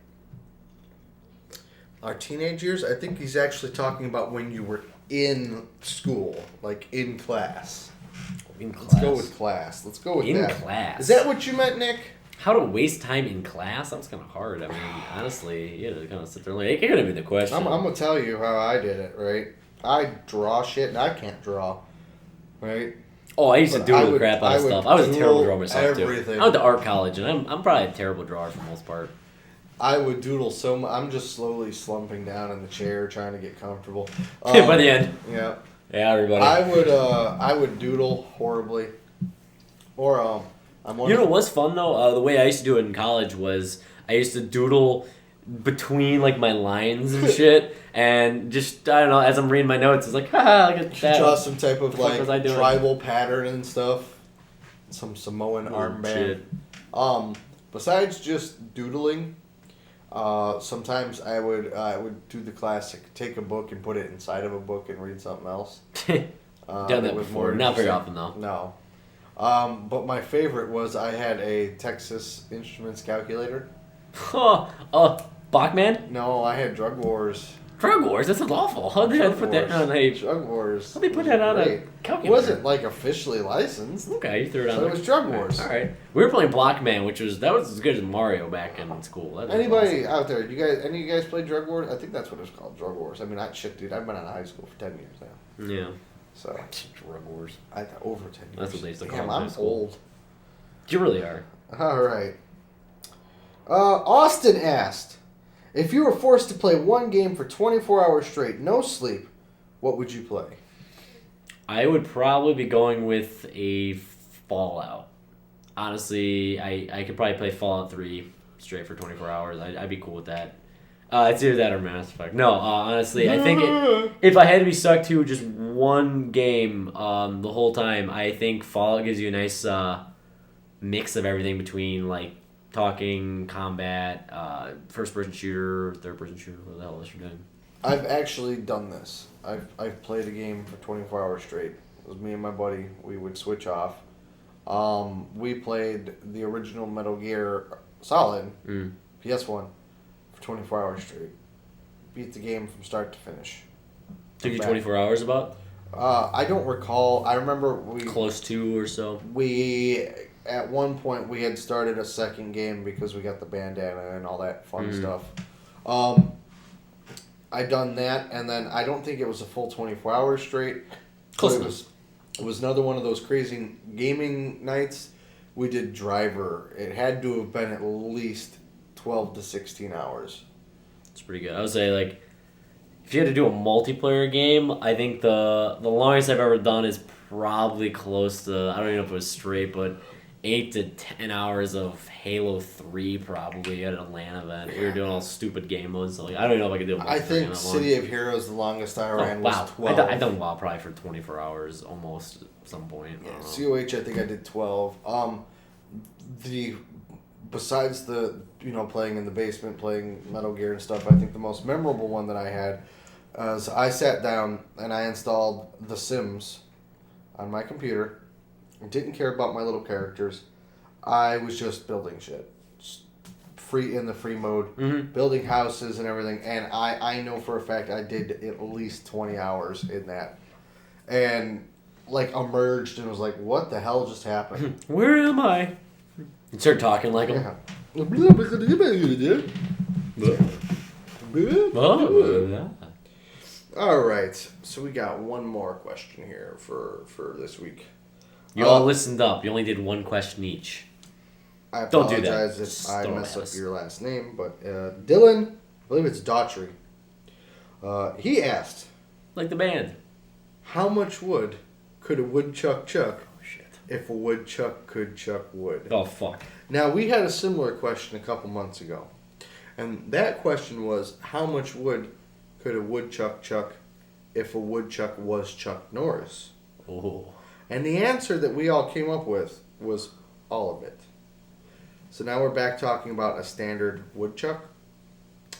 our teenage years. I think he's actually talking about when you were in school, like in class. in class. Let's go with class. Let's go with In that. class. Is that what you meant, Nick? How to waste time in class? That was kind of hard. I mean, honestly, you know, to kind of sit there and it could have been the question. I'm gonna tell you how I did it. Right, I draw shit and I can't draw. right? Oh, I used to But doodle I the would- crap out I of would stuff. I was a terrible doodle drawer myself, everything. too. I went to art college, and I'm probably a terrible drawer for the most part. I would doodle so much. I'm just slowly slumping down in the chair, trying to get comfortable. By the end. Yeah. Yeah, everybody. I would doodle horribly. Or I'm You know what was fun, though? The way I used to do it in college was I used to doodle between, like, my lines and shit. And just, I don't know, as I'm reading my notes, it's like, haha, look at that. draw some type of What the fuck was I like doing? tribal pattern and stuff. Some Samoan armband. Shit. Besides just doodling, sometimes I would do the classic, take a book and put it inside of a book and read something else. Done that was before. more Not very interesting. often, though. No. But my favorite was I had a Texas Instruments calculator. Bachman? No, I had Drug Wars. Drug Wars? That sounds awful. How did they put that on a... Drug Wars. How'd they put was that on a great. It calculator? wasn't like officially licensed. Okay, you threw it on So there. it was Drug Wars. Alright. We were playing Blockman, which was as good as Mario back in school. That was Anybody out there? Any of you guys play Drug Wars? I think that's what it's called, Drug Wars. I mean, dude. I've been out of high school for 10 years now. awesome. Yeah. So Drug Wars. over 10 years. That's what they used to call Damn, it in high I'm school. old. You really are. All right. Austin asked, if you were forced to play one game for 24 hours straight, no sleep, what would you play? I would probably be going with a Fallout. Honestly, I could probably play Fallout 3 straight for 24 hours. I'd be cool with that. It's either that or Mass Effect. No, honestly, I think if I had to be stuck to just one game the whole time, I think Fallout gives you a nice mix of everything between, like, talking, combat, first-person shooter, third-person shooter, what the hell else you're doing. I've actually done this. I've played a game for 24 hours straight. It was me and my buddy. We would switch off. We played the original Metal Gear Solid, PS1, for 24 hours straight. Beat the game from start to finish. Took you 24 hours about? I don't recall. I remember Close to or so. At one point, we had started a second game because we got the bandana and all that fun stuff. I done that, and then I don't think it was a full 24 hours straight. Close But enough. it was another one of those crazy gaming nights. We did Driver. It had to have been at least 12 to 16 hours. It's pretty good. I would say, like, if you had to do a multiplayer game, I think the longest I've ever done is probably close to, I don't even know if it was straight, but 8 to 10 hours of Halo 3 probably at an LAN event. We were doing all stupid game modes. So, like, I don't even know if I could do a multiplayer I think game that long. City of Heroes, the longest I ran, was wow. 12. I've done WoW probably for 24 hours almost at some point. I don't know. COH, I think I did 12. Besides the playing in the basement, playing Metal Gear and stuff, I think the most memorable one that I had is I sat down and I installed The Sims on my computer. I didn't care about my little characters. I was just building shit, just in the free mode, building houses and everything. And I know for a fact I did at least 20 hours in that, and like emerged and was like, what the hell just happened? Where am I? You start talking like him. Oh, All right, so we got one more question here for this week. you all listened up. You only did one question each. I Don't do that. apologize if Just I throw it mess at up us. your last name, but Dylan, I believe it's Daughtry. He asked, Like the band. how much wood could a woodchuck chuck Oh, shit. if a woodchuck could chuck wood? Oh, fuck. Now, we had a similar question a couple months ago. And that question was, how much wood could a woodchuck chuck if a woodchuck was Chuck Norris? Oh. And the answer that we all came up with was all of it. So now we're back talking about a standard woodchuck.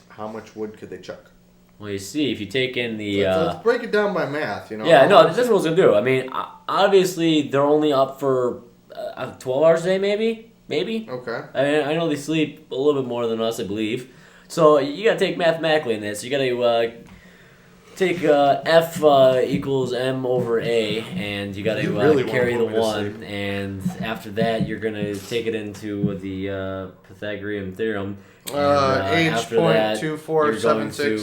How much wood could they chuck? Well, you see, if you take in the... Let's break it down by math, Yeah, no, that's what I was going to do. I mean, obviously, they're only up for 12 hours a day, maybe? Maybe? Okay. I mean, I know they sleep a little bit more than us, I believe. So you got to take mathematically in this. You got to take F equals M over A, and you got to You really carry wanna the put me to 1. sleep. And after that, you're going to take it into the Pythagorean theorem. And, after that, you're going H.2476.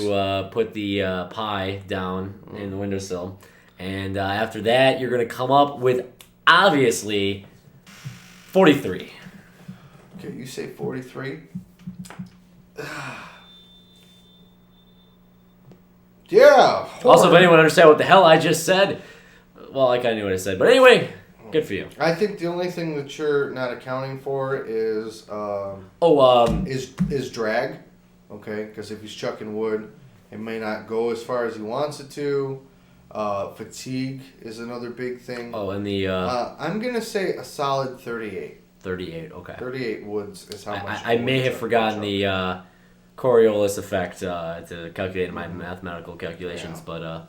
to put the pi down in the windowsill. And after that, you're going to come up with, obviously, 43. Okay, you say 43. Yeah. Also, if anyone understand what the hell I just said, well, I kind of knew what I said. But anyway, good for you. I think the only thing that you're not accounting for is is drag. Okay, because if he's chucking wood, it may not go as far as he wants it to. Fatigue is another big thing. Oh, and the I'm gonna say a solid 38. 38, okay. 38 woods is how much. I may have forgotten the Coriolis effect to calculate my mathematical calculations, but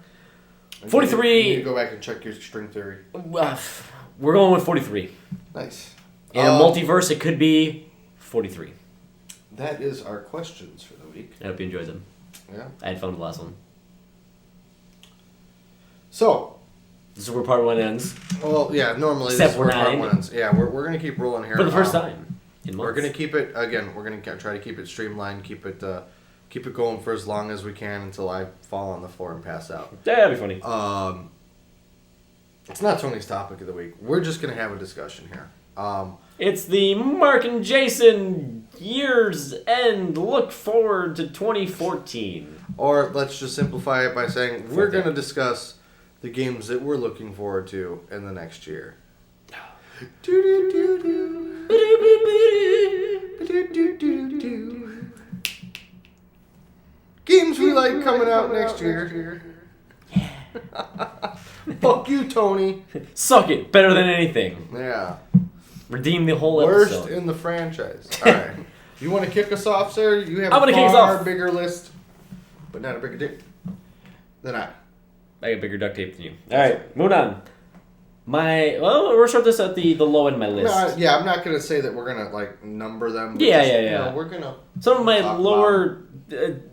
43. You need to go back and check your string theory. We're going with 43. Nice. In a multiverse, it could be 43. That is our questions for the week. I hope you enjoyed them. Yeah. I had fun with the last one. So, This is where part 1 ends. well, yeah, normally Step this is where part 9. one ends. Yeah, we're going to keep rolling here. For the first time in months. We're going to keep it, again, we're going to try to keep it streamlined, keep it going for as long as we can until I fall on the floor and pass out. Yeah, that'd be funny. It's not Tony's topic of the week. We're just going to have a discussion here. It's the Mark and Jason year's end. Look forward to 2014. Or let's just simplify it by saying we're Okay. going to discuss the games that we're looking forward to in the next year. Games we like coming out next year. Fuck you, Tony. Suck it. Better than anything. Yeah. Redeem the whole Worst episode. in the franchise. All right. You want to kick us off, sir? You have I'm a gonna kick us far off. bigger list, but not a bigger dick than I. I got bigger duct tape than you. All right, moving on. We'll start this at the low end of my list. Yeah, I'm not gonna say that we're gonna like number them. But Yeah. you know, we're gonna. Some of my talk lower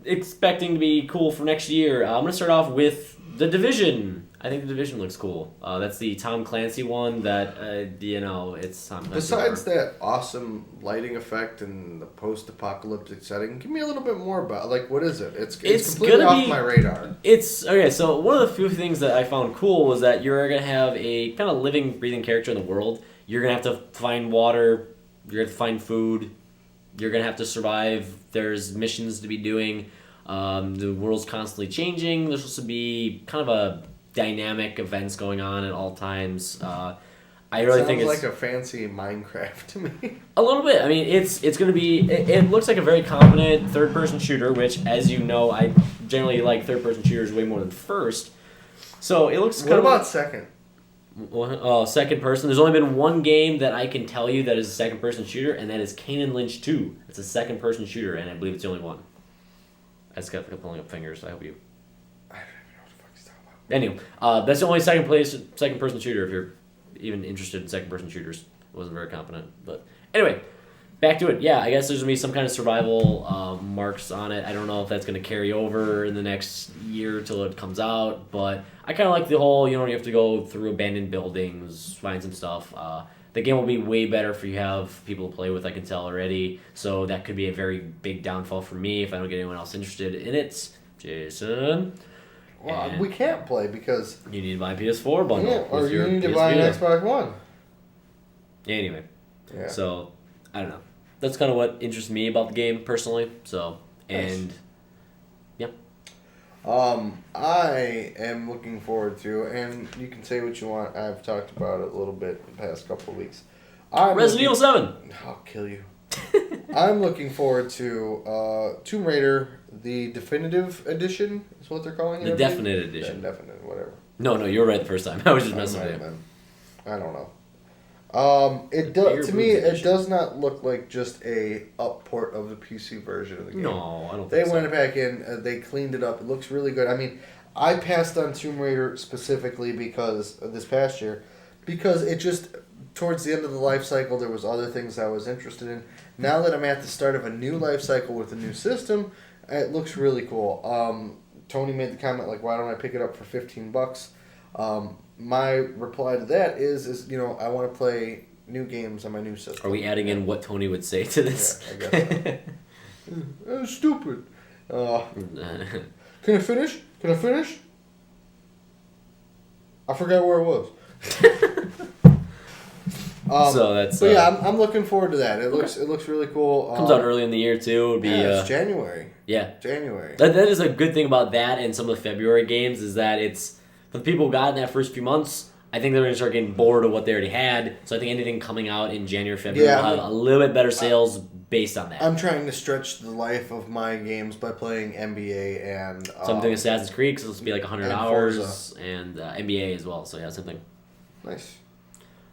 expecting to be cool for next year. I'm gonna start off with The Division. I think The Division looks cool. That's the Tom Clancy one that it's Tom Clancy. Besides that awesome lighting effect and the post-apocalyptic setting, give me a little bit more about what is it? It's completely gonna off be- my radar. It's okay. So one of the few things that I found cool was that you're gonna have a kind of living, breathing character in the world. You're gonna have to find water. You're gonna have to find food. You're gonna have to survive. There's missions to be doing. The world's constantly changing. There's supposed to be kind of a dynamic events going on at all times. I really think it's like a fancy Minecraft to me. a little bit. I mean, it's going to be. It looks like a very competent third-person shooter, which, as you know, I generally like third-person shooters way more than first. So it looks. What about second? Second person? There's only been one game that I can tell you that is a second-person shooter, and that is Kane and Lynch 2. It's a second-person shooter, and I believe it's the only one. I just got pulling up fingers. I hope you. I don't even know what the fuck he's talking about. Anyway, that's the only second-person shooter if you're even interested in second-person shooters. Wasn't very competent, but anyway, back to it. Yeah, I guess there's gonna be some kind of survival marks on it. I don't know if that's gonna carry over in the next year till it comes out, but I kind of like the whole. You have to go through abandoned buildings, find some stuff. The game will be way better if you have people to play with. I can tell already, so that could be a very big downfall for me if I don't get anyone else interested in it. Jason. Well, And we can't play because you need to buy a PS4 bundle. yeah, or with you your need to PS buy an Vita. Xbox One. Anyway, Yeah. so I don't know. That's kind of what interests me about the game personally. So and I am looking forward to, and you can say what you want. I've talked about it a little bit the past couple of weeks. Resident Evil 7. I'll kill you. I'm looking forward to Tomb Raider, the definitive edition is what they're calling it. The I believe? definite edition. Yeah, definite, whatever. No, you were right the first time. I was just I messing might with have you. been. I don't know. It does to me. Boobs It edition. does not look like just a up port of the PC version of the game. No, I don't They think so. went back in. They cleaned it up. It looks really good. I mean, I passed on Tomb Raider specifically because of this past year, because it just towards the end of the life cycle there was other things I was interested in. Now that I'm at the start of a new life cycle with a new system, it looks really cool. Tony made the comment like, "Why don't I pick it up for $15?" My reply to that is I want to play new games on my new system. Are we adding in what Tony would say to this? Yeah, I guess so. Stupid. Can I finish? I forgot where it was. So that's. But yeah, I'm looking forward to that. It looks really cool. Comes out early in the year too. It would be. Yeah, it's January. Yeah. January. That is a good thing about that and some of the February games is that it's for the people who got in that first few months. I think they're going to start getting bored of what they already had. So I think anything coming out in January, February will have a little bit better sales based on that. I'm trying to stretch the life of my games by playing NBA and. So I'm doing Assassin's Creed because it's going to be like 100 and hours Forza. and NBA as well. So yeah, same thing. Nice.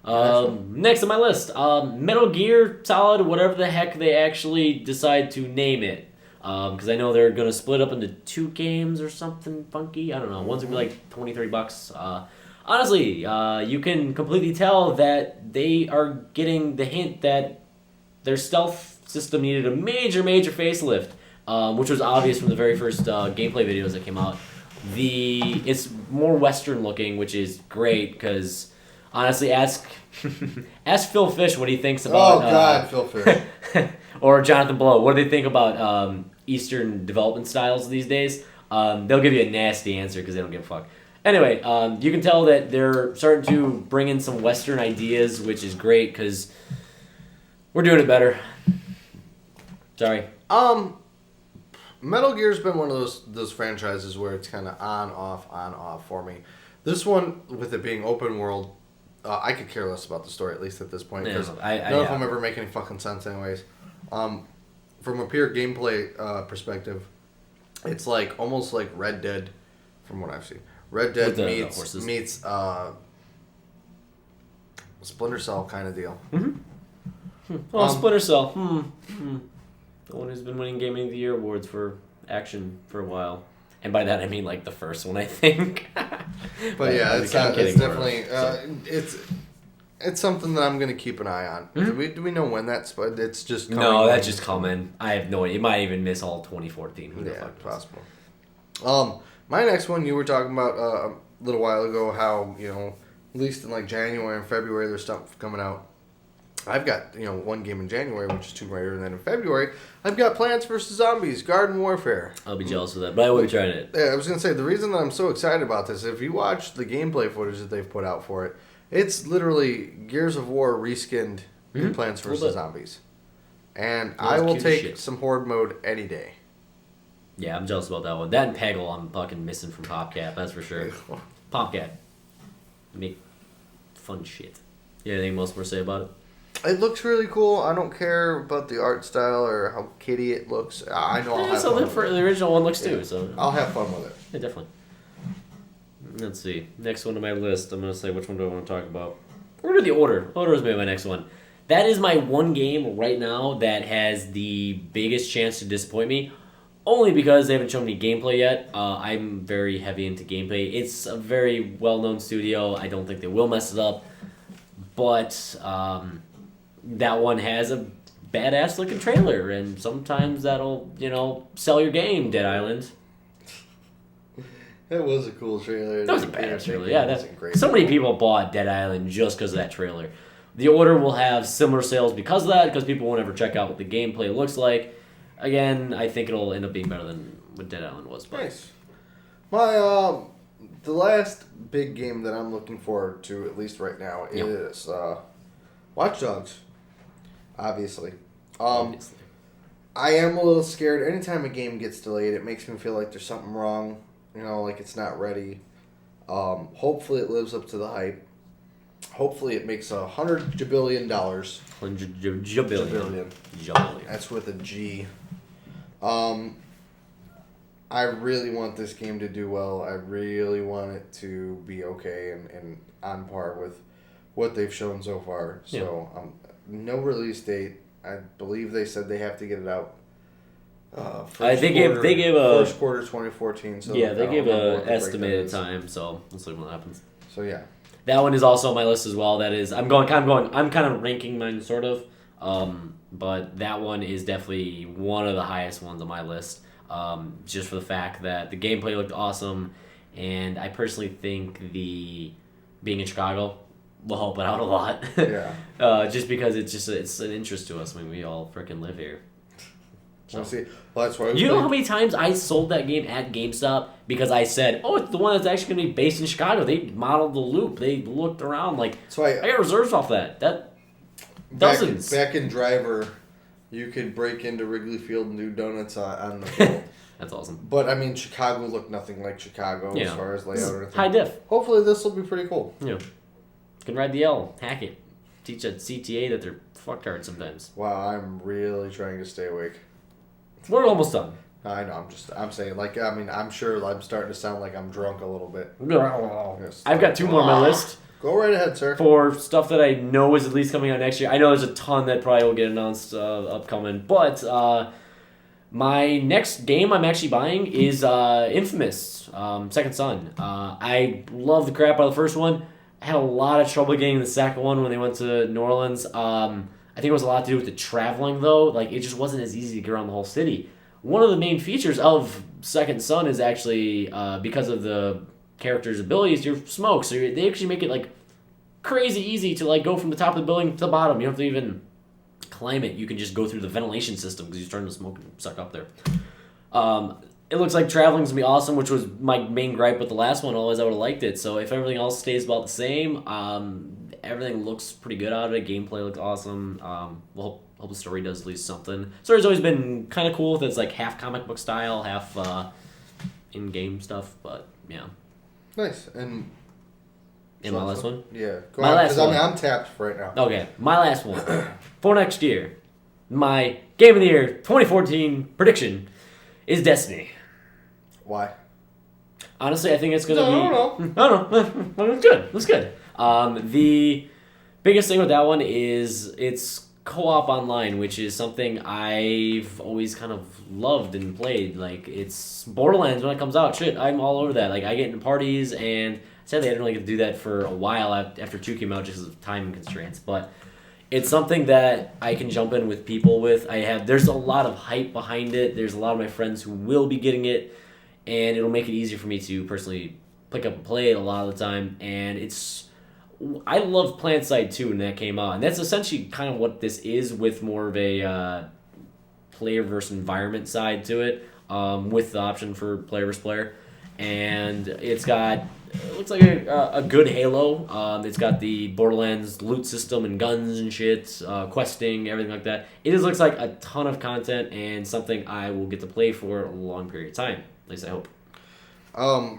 Next on my list, Metal Gear Solid, whatever the heck they actually decide to name it. Because I know they're going to split up into 2 games or something funky. I don't know. One's going to be like $20-$30. Honestly, you can completely tell that they are getting the hint that their stealth system needed a major facelift, which was obvious from the very first gameplay videos that came out. It's more Western looking, which is great because honestly, ask Phil Fish what he thinks about. Phil Fish. Or Jonathan Blow. What do they think about Eastern development styles these days? They'll give you a nasty answer because they don't give a fuck. Anyway, you can tell that they're starting to bring in some Western ideas, which is great because we're doing it better. Sorry. Metal Gear's been one of those franchises where it's kind of on off for me. This one, with it being open world, I could care less about the story, at least at this point, because none of them ever make any fucking sense anyways. From a pure gameplay perspective, it's like almost like Red Dead, from what I've seen. Red Dead meets Splinter Cell kind of deal. Mm-hmm. Oh, Splinter Cell. The one who's been winning Game of the Year awards for action for a while. And by that I mean like the first one, I think. But yeah, it's definitely it's something that I'm gonna keep an eye on. Mm-hmm. Do we know when that's? But it's just coming. No, that's just coming. I have no idea. It might even miss all 2014. Who the fuck knows? Possible. My next one, you were talking about a little while ago how at least in like January and February there's stuff coming out. I've got one game in January, which is Tomb Raider, and then in February I've got Plants vs Zombies: Garden Warfare. I'll be jealous of that, but I will be trying it. Yeah, I was gonna say the reason that I'm so excited about this, if you watch the gameplay footage that they've put out for it, it's literally Gears of War reskinned in Plants vs Zombies, and I will take some Horde mode any day. Yeah, I'm jealous about that one. That and Peggle, I'm fucking missing from PopCap, that's for sure. PopCap, make fun shit. You have anything else more to say about it? It looks really cool. I don't care about the art style or how kitty it looks. I know I'll have fun with it. The original one looks too, so I'll have fun with it. Yeah, definitely. Let's see. Next one on my list. I'm gonna say which one do I want to talk about. We're gonna do the order. Order is maybe my next one. That is my one game right now that has the biggest chance to disappoint me. Only because they haven't shown me gameplay yet. I'm very heavy into gameplay. It's a very well-known studio. I don't think they will mess it up. But that one has a badass looking trailer, and sometimes that'll, sell your game, Dead Island. That was a cool trailer. That was a badass trailer. Yeah, so many people bought Dead Island just because of that trailer. The Order will have similar sales because of that, because people won't ever check out what the gameplay looks like. Again, I think it'll end up being better than what Dead Island was. But. Nice. The last big game that I'm looking forward to, at least right now, is Watch Dogs. Obviously. I am a little scared. Anytime a game gets delayed, it makes me feel like there's something wrong. Like it's not ready. Hopefully it lives up to the hype. Hopefully it makes $100 jabillion. Jabillion. That's with a G. I really want this game to do well. I really want it to be okay and on par with what they've shown so far. So, no release date. I believe they said they have to get it out. They gave a first quarter 2014. So yeah, they gave a estimated time. So we'll see what happens. So yeah, that one is also on my list as well. That is, I'm kind of ranking mine sort of. But that one is definitely one of the highest ones on my list. Just for the fact that the gameplay looked awesome, and I personally think the being in Chicago will help it out a lot. Yeah. Just because it's an interest to us. I mean, we all freaking live here. We'll see. Well, that's why. You know how many times I sold that game at GameStop because I said, "Oh, it's the one that's actually going to be based in Chicago." They modeled the loop. They looked around like. So I got reserves off that. Dozens. Back in Driver, you could break into Wrigley Field and do donuts on the field. That's awesome. But I mean, Chicago looked nothing like Chicago as far as layout or anything. High diff. Hopefully, this will be pretty cool. Yeah. Can ride the L, hack it, teach at CTA that they're fucktards sometimes. Wow, I'm really trying to stay awake. We're almost done. I know. I'm saying, like, I mean, I'm sure I'm starting to sound like I'm drunk a little bit. I've got 2 more on my list. Go right ahead, sir. For stuff that I know is at least coming out next year. I know there's a ton that probably will get announced upcoming, but my next game I'm actually buying is Infamous, Second Son. I love the crap out of the first one. I had a lot of trouble getting the second one when they went to New Orleans. I think it was a lot to do with the traveling, though. Like, it just wasn't as easy to get around the whole city. One of the main features of Second Son is actually, because of the character's abilities, you smoke. So they actually make it, like, crazy easy to, like, go from the top of the building to the bottom. You don't have to even climb it. You can just go through the ventilation system because you're starting to smoke and suck up there. It looks like traveling's gonna be awesome, which was my main gripe with the last one. Otherwise, I would have liked it. So if everything else stays about the same, everything looks pretty good out of it. Gameplay looks awesome. We'll hope the story does at least something. Story's always been kind of cool. That's like half comic book style, half in-game stuff. But yeah. Nice. And my last one? Yeah. Go My on, last 'cause one. I'm tapped right now. Okay, my last one for next year. My Game of the Year 2014 prediction is Destiny. Why? Honestly, I think it's gonna No, be. No. It's good. It's good. The biggest thing with that one is it's co-op online, which is something I've always kind of loved and played. Like, it's Borderlands when it comes out. Shit, I'm all over that. Like, I get into parties, and sadly I didn't really get to do that for a while after 2 came out just because of time constraints. But it's something that I can jump in with people with. There's a lot of hype behind it. There's a lot of my friends who will be getting it, and it'll make it easier for me to personally pick up and play it a lot of the time. And I loved PlanetSide 2 when that came out, and that's essentially kind of what this is, with more of a player versus environment side to it, with the option for player versus player. And it looks like a good Halo. It's got the Borderlands loot system and guns and shit, questing, everything like that. It just looks like a ton of content and something I will get to play for a long period of time. At least I hope.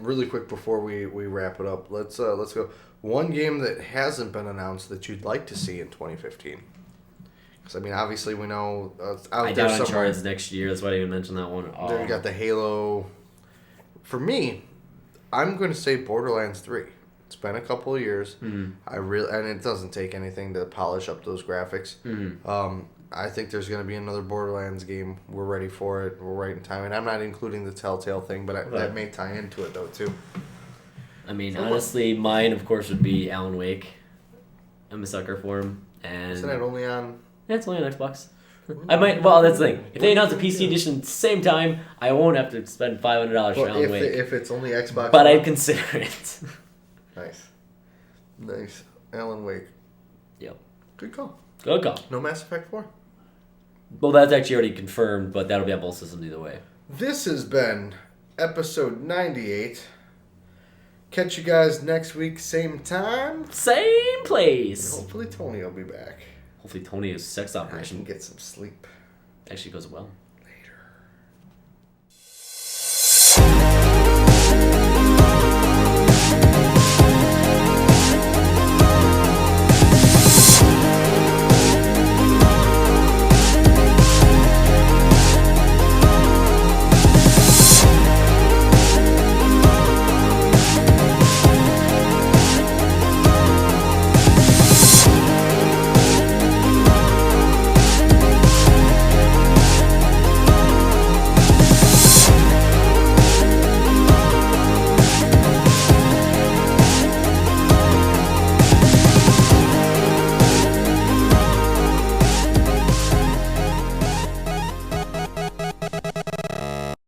Really quick before we wrap it up, let's go. One game that hasn't been announced that you'd like to see in 2015. Because I mean, obviously we know it's out I there doubt somewhere. Uncharted's next year. That's why I didn't mention that one. Then you got the Halo. For me, I'm going to say Borderlands 3. It's been a couple of years. Mm-hmm. And it doesn't take anything to polish up those graphics. Mm-hmm. I think there's going to be another Borderlands game. We're ready for it. We're right in time. And I'm not including the Telltale thing, but that may tie into it, though, too. I mean, honestly, mine, of course, would be Alan Wake. I'm a sucker for him. And Isn't it only on... Yeah, it's only on Xbox. I might... Well, that's the thing. If they announce a PC edition at the same time, I won't have to spend $500 for Alan Wake. If it's only Xbox... But I'd consider it. Nice. Alan Wake. Yep. Good call. Good call. No Mass Effect 4? Well, that's actually already confirmed, but that'll be on both systems either way. This has been episode 98. Catch you guys next week, same time. Same place. Hopefully Tony will be back. Hopefully Tony is sex I can operation get some sleep. actually goes well.